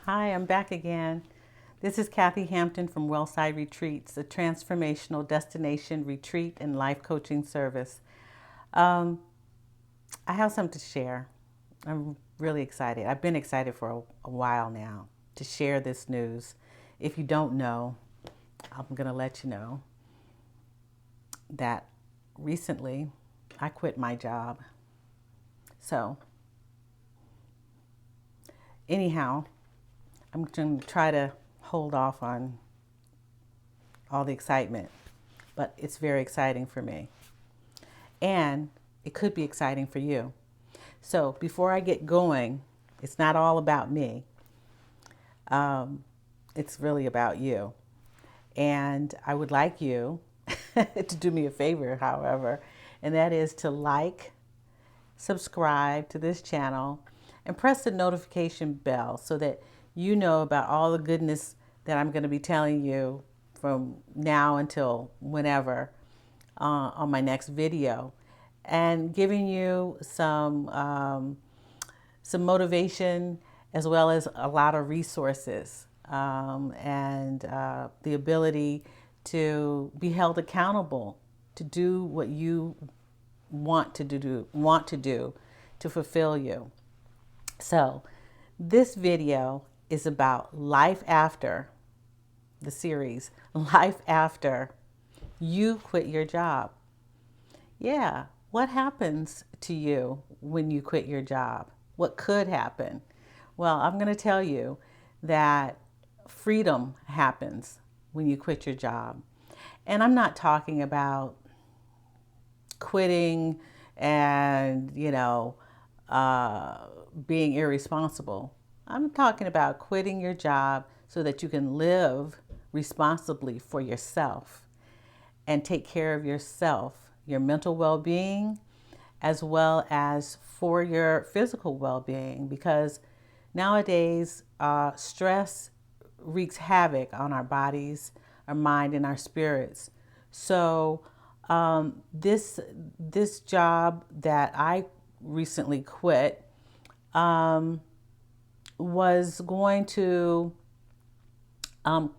Hi, I'm back again. This is Kathy Hampton from Wellside Retreats, a transformational destination retreat and life coaching service. Um, I have something to share. I'm really excited. I've been excited for a while now to share this news. If you don't know, I'm going to let you know that recently I quit my job. So, anyhow, I'm going to try to hold off on all the excitement, but it's very exciting for me. And it could be exciting for you. So before I get going, it's not all about me. It's really about you. And I would like you to do me a favor, however, and that is to like, subscribe to this channel, and press the notification bell so that you know about all the goodness that I'm going to be telling you from now until whenever on my next video, and giving you some motivation as well as a lot of resources and the ability to be held accountable to do what you want to do to fulfill you. So this video is about life after the series, life after you quit your job. Yeah, what happens to you when you quit your job? What could happen? Well, I'm going to tell you that freedom happens when you quit your job. And I'm not talking about quitting and, being irresponsible. I'm talking about quitting your job so that you can live responsibly for yourself and take care of yourself, your mental well-being, as well as for your physical well-being. Because nowadays, stress wreaks havoc on our bodies, our mind, and our spirits. So this job that I recently quit was going to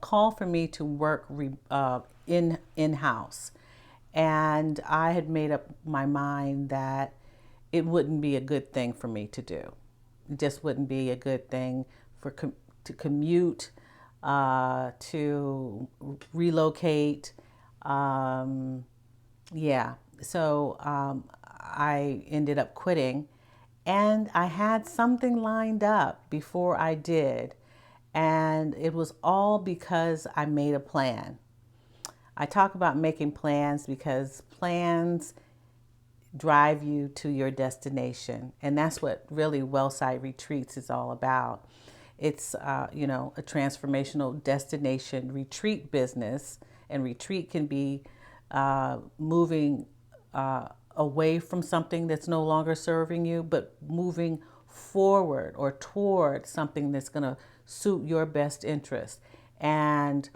call for me to work in-house. And I had made up my mind that it wouldn't be a good thing for me to do. It just wouldn't be a good thing to commute, to relocate. Yeah, so I ended up quitting, and I had something lined up before I did. And it was all because I made a plan. I talk about making plans because plans drive you to your destination. And that's what really Wellside Retreats is all about. It's, a transformational destination retreat business. And retreat can be moving away from something that's no longer serving you, but moving forward or toward something that's going to suit your best interest. And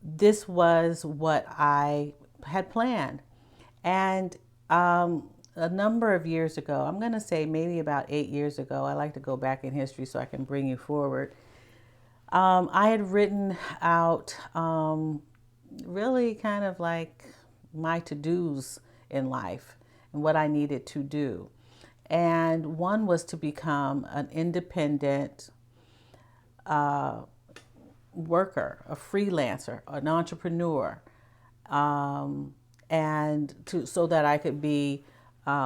this was what I had planned. And a number of years ago, I'm going to say maybe about 8 years ago, I like to go back in history so I can bring you forward. I had written out really kind of like my to-dos in life and what I needed to do. And one was to become an independent worker, a freelancer, an entrepreneur, and so that I could be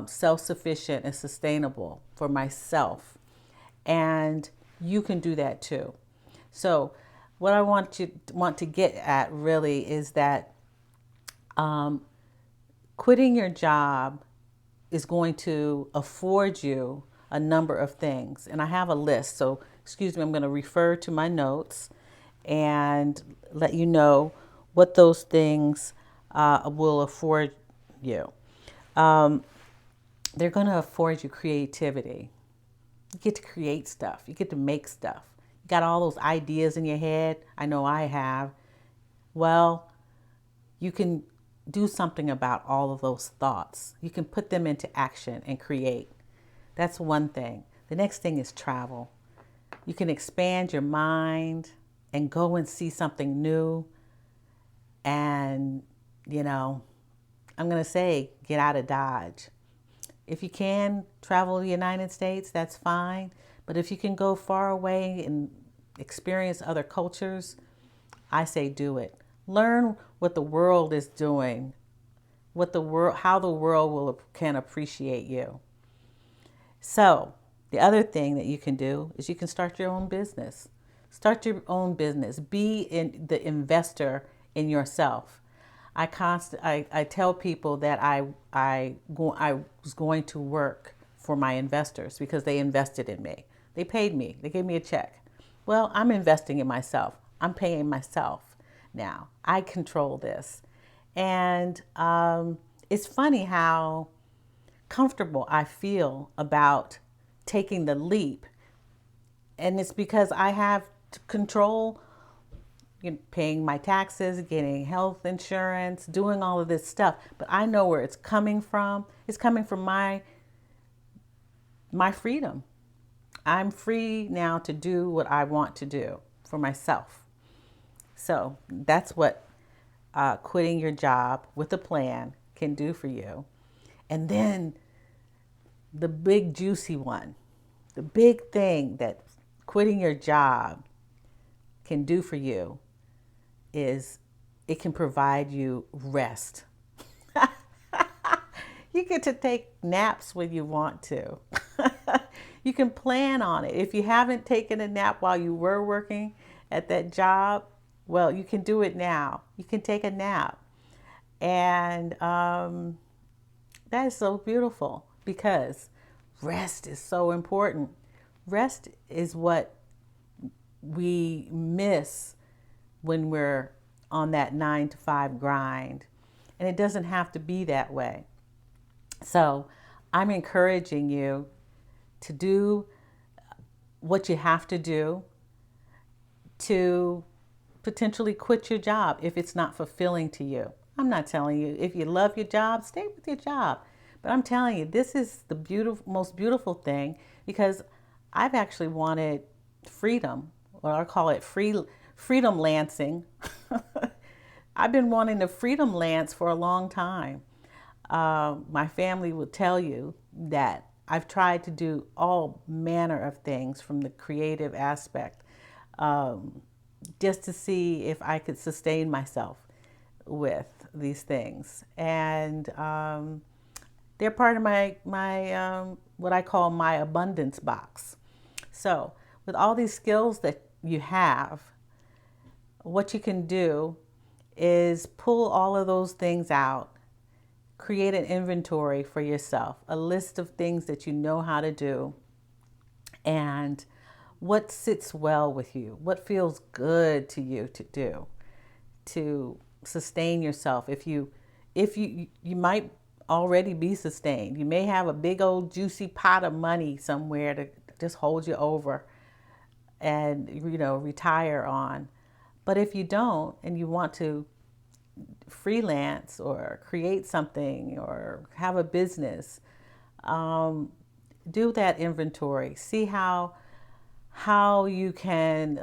self-sufficient and sustainable for myself. And you can do that too. So what I want to get at really is that quitting your job is going to afford you a number of things. And I have a list. So, excuse me, I'm going to refer to my notes and let you know what those things will afford you. They're going to afford you creativity. You get to create stuff. You get to make stuff. You got all those ideas in your head. I know I have. Well, you can do something about all of those thoughts. You can put them into action and create. That's one thing. The next thing is travel. You can expand your mind and go and see something new. And, you know, I'm going to say, get out of Dodge. If you can travel the United States, that's fine. But if you can go far away and experience other cultures, I say do it. Learn what the world is doing, how the world can appreciate you. So the other thing that you can do is you can start your own business. Start your own business. Be the investor in yourself. I tell people that I was going to work for my investors because they invested in me. They paid me. They gave me a check. Well, I'm investing in myself. I'm paying myself now. I control this. And it's funny how comfortable I feel about taking the leap. And it's because I have control, paying my taxes, getting health insurance, doing all of this stuff. But I know where it's coming from. It's coming from my freedom. I'm free now to do what I want to do for myself. So that's what quitting your job with a plan can do for you. And then the big juicy one, the big thing that quitting your job can do for you is it can provide you rest. You get to take naps when you want to. You can plan on it. If you haven't taken a nap while you were working at that job, well, you can do it now. You can take a nap. And that is so beautiful because rest is so important. Rest is what we miss when we're on that 9-to-5 grind. And it doesn't have to be that way. So I'm encouraging you to do what you have to do to potentially quit your job if it's not fulfilling to you. I'm not telling you, if you love your job, stay with your job. But I'm telling you, this is the most beautiful thing because I've actually wanted freedom, or I call it freedom lancing. I've been wanting to freedom lance for a long time. My family will tell you that I've tried to do all manner of things from the creative aspect, just to see if I could sustain myself with these things. And they're part of my what I call my abundance box. So with all these skills that you have, what you can do is pull all of those things out, create an inventory for yourself, a list of things that you know how to do, and what sits well with you, what feels good to you to do to sustain yourself. If you might already be sustained. You may have a big old juicy pot of money somewhere to just hold you over and retire on. But if you don't and you want to freelance or create something or have a business, do that inventory. See how you can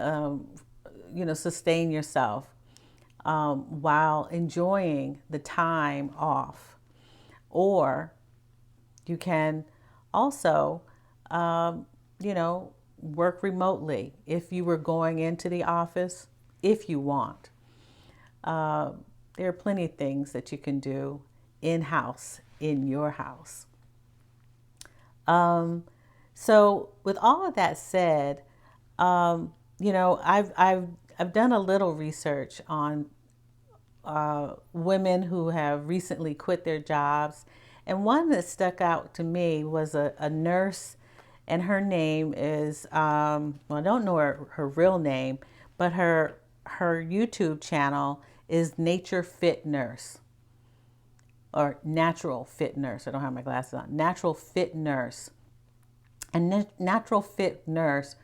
sustain yourself while enjoying the time off. Or you can also work remotely if you were going into the office, if you want. There are plenty of things that you can do in-house, in your house. So with all of that said, I've done a little research on women who have recently quit their jobs. And one that stuck out to me was a nurse, and her name is, I don't know her real name, but her YouTube channel is NaturalFitNurse or NaturalFitNurse. I don't have my glasses on. NaturalFitNurse. And NaturalFitNurse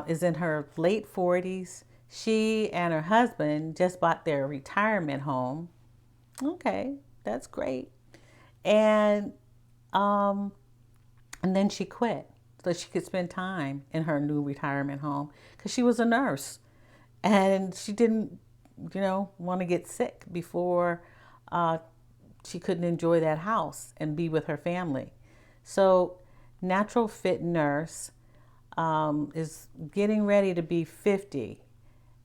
is in her late 40s. She and her husband just bought their retirement home. Okay, that's great. And then she quit. so she could spend time in her new retirement home, because she was a nurse and she didn't, want to get sick before she couldn't enjoy that house and be with her family. So Natural Fit Nurse is getting ready to be 50,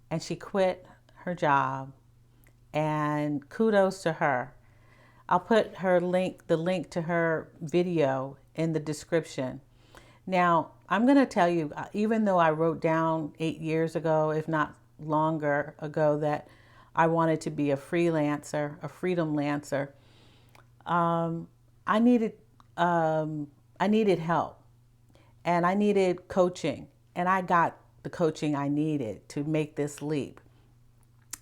and she quit her job, and kudos to her. I'll put the link to her video in the description. Now, I'm going to tell you, even though I wrote down 8 years ago, if not longer ago, that I wanted to be a freelancer, a freedom lancer, I needed help, and I needed coaching, and I got the coaching I needed to make this leap.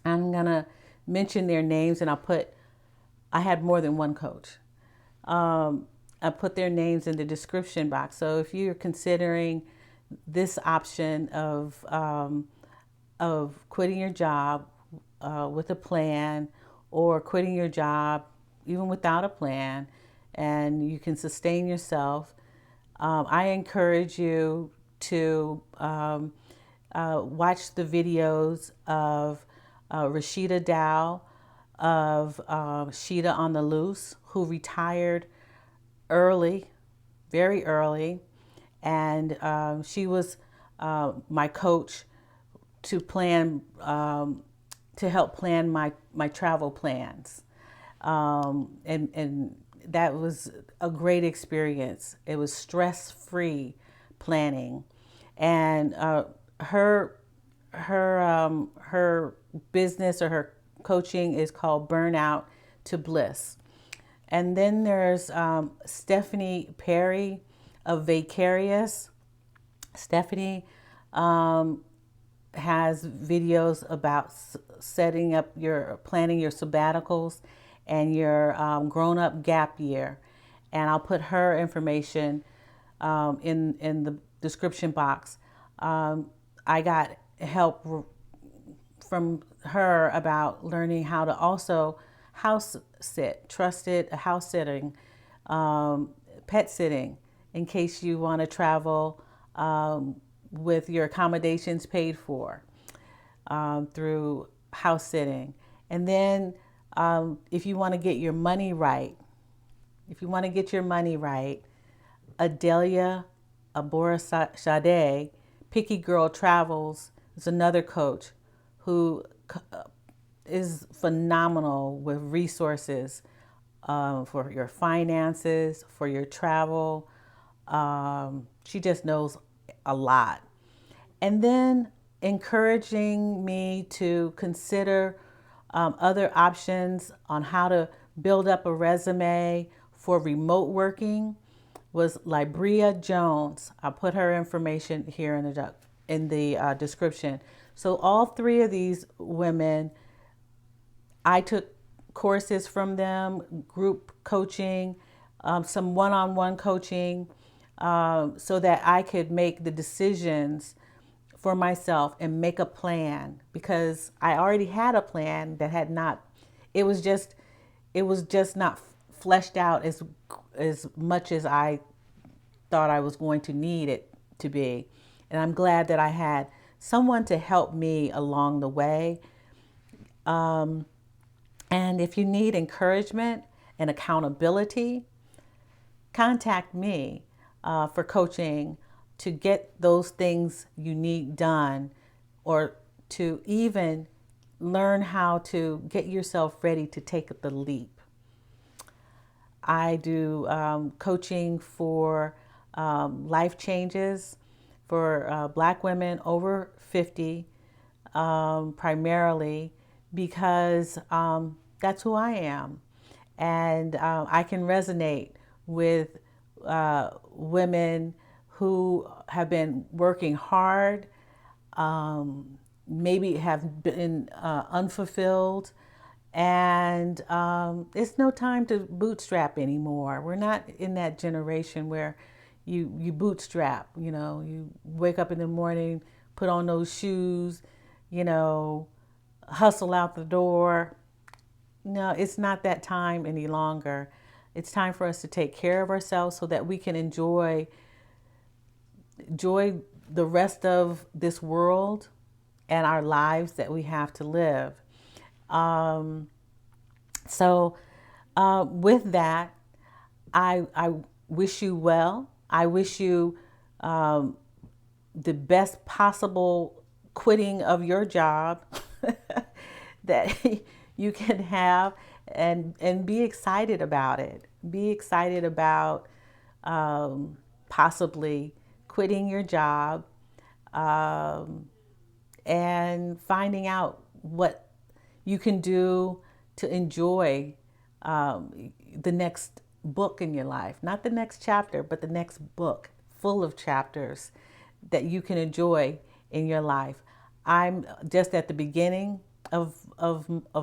I'm going to mention their names, and I had more than one coach. I put their names in the description box. So if you're considering this option of quitting your job with a plan, or quitting your job even without a plan, and you can sustain yourself, I encourage you to watch the videos of Roshida Dowe of Sheeta on the Loose, who retired early, very early, and she was my coach to help plan my travel plans, and that was a great experience. It was stress-free planning, and her business, or her coaching, is called Burnout to Bliss. And then there's Stephanie Perry of Vicarious. Stephanie has videos about planning your sabbaticals and your grown-up gap year. And I'll put her information in the description box. I got help from her about learning how to also house sit, trusted house sitting, pet sitting, in case you want to travel with your accommodations paid for through house sitting. And then if you want to get your money right, Adalia, Aborisade, Picky Girl Travels, is another coach who is phenomenal with resources for your finances, for your travel. She just knows a lot. And then encouraging me to consider other options on how to build up a resume for remote working was Libria Jones. I'll put her information here in the description. So all three of these women, I took courses from them, group coaching, some one-on-one coaching, so that I could make the decisions for myself and make a plan, because I already had a plan that it was just not fleshed out as much as I thought I was going to need it to be. And I'm glad that I had someone to help me along the way. And if you need encouragement and accountability, contact me for coaching to get those things you need done, or to even learn how to get yourself ready to take the leap. I do coaching for life changes for Black women over 50, primarily because that's who I am. And I can resonate with women who have been working hard, maybe have been unfulfilled, and it's no time to bootstrap anymore. We're not in that generation where you bootstrap, you wake up in the morning, put on those shoes, hustle out the door. No, it's not that time any longer. It's time for us to take care of ourselves so that we can enjoy enjoy the rest of this world and our lives that we have to live. Um, with that, I wish you well. I wish you the best possible quitting of your job that you can have, and be excited about it. Be excited about possibly quitting your job, um, and finding out what you can do to enjoy the next book in your life. Not the next chapter, but the next book full of chapters that you can enjoy in your life. I'm just at the beginning of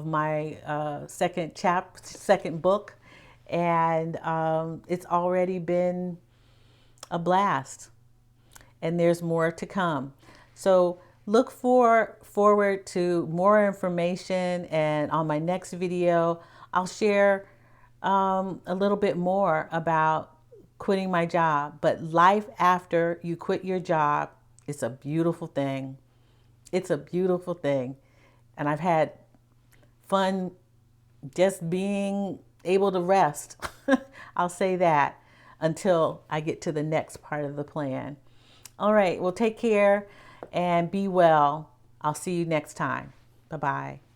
my second book, and it's already been a blast, and there's more to come. So look forward to more information, and on my next video, I'll share a little bit more about quitting my job. But life after you quit your job is a beautiful thing. It's a beautiful thing. And I've had fun just being able to rest. I'll say that until I get to the next part of the plan. All right, well, take care and be well. I'll see you next time. Bye-bye.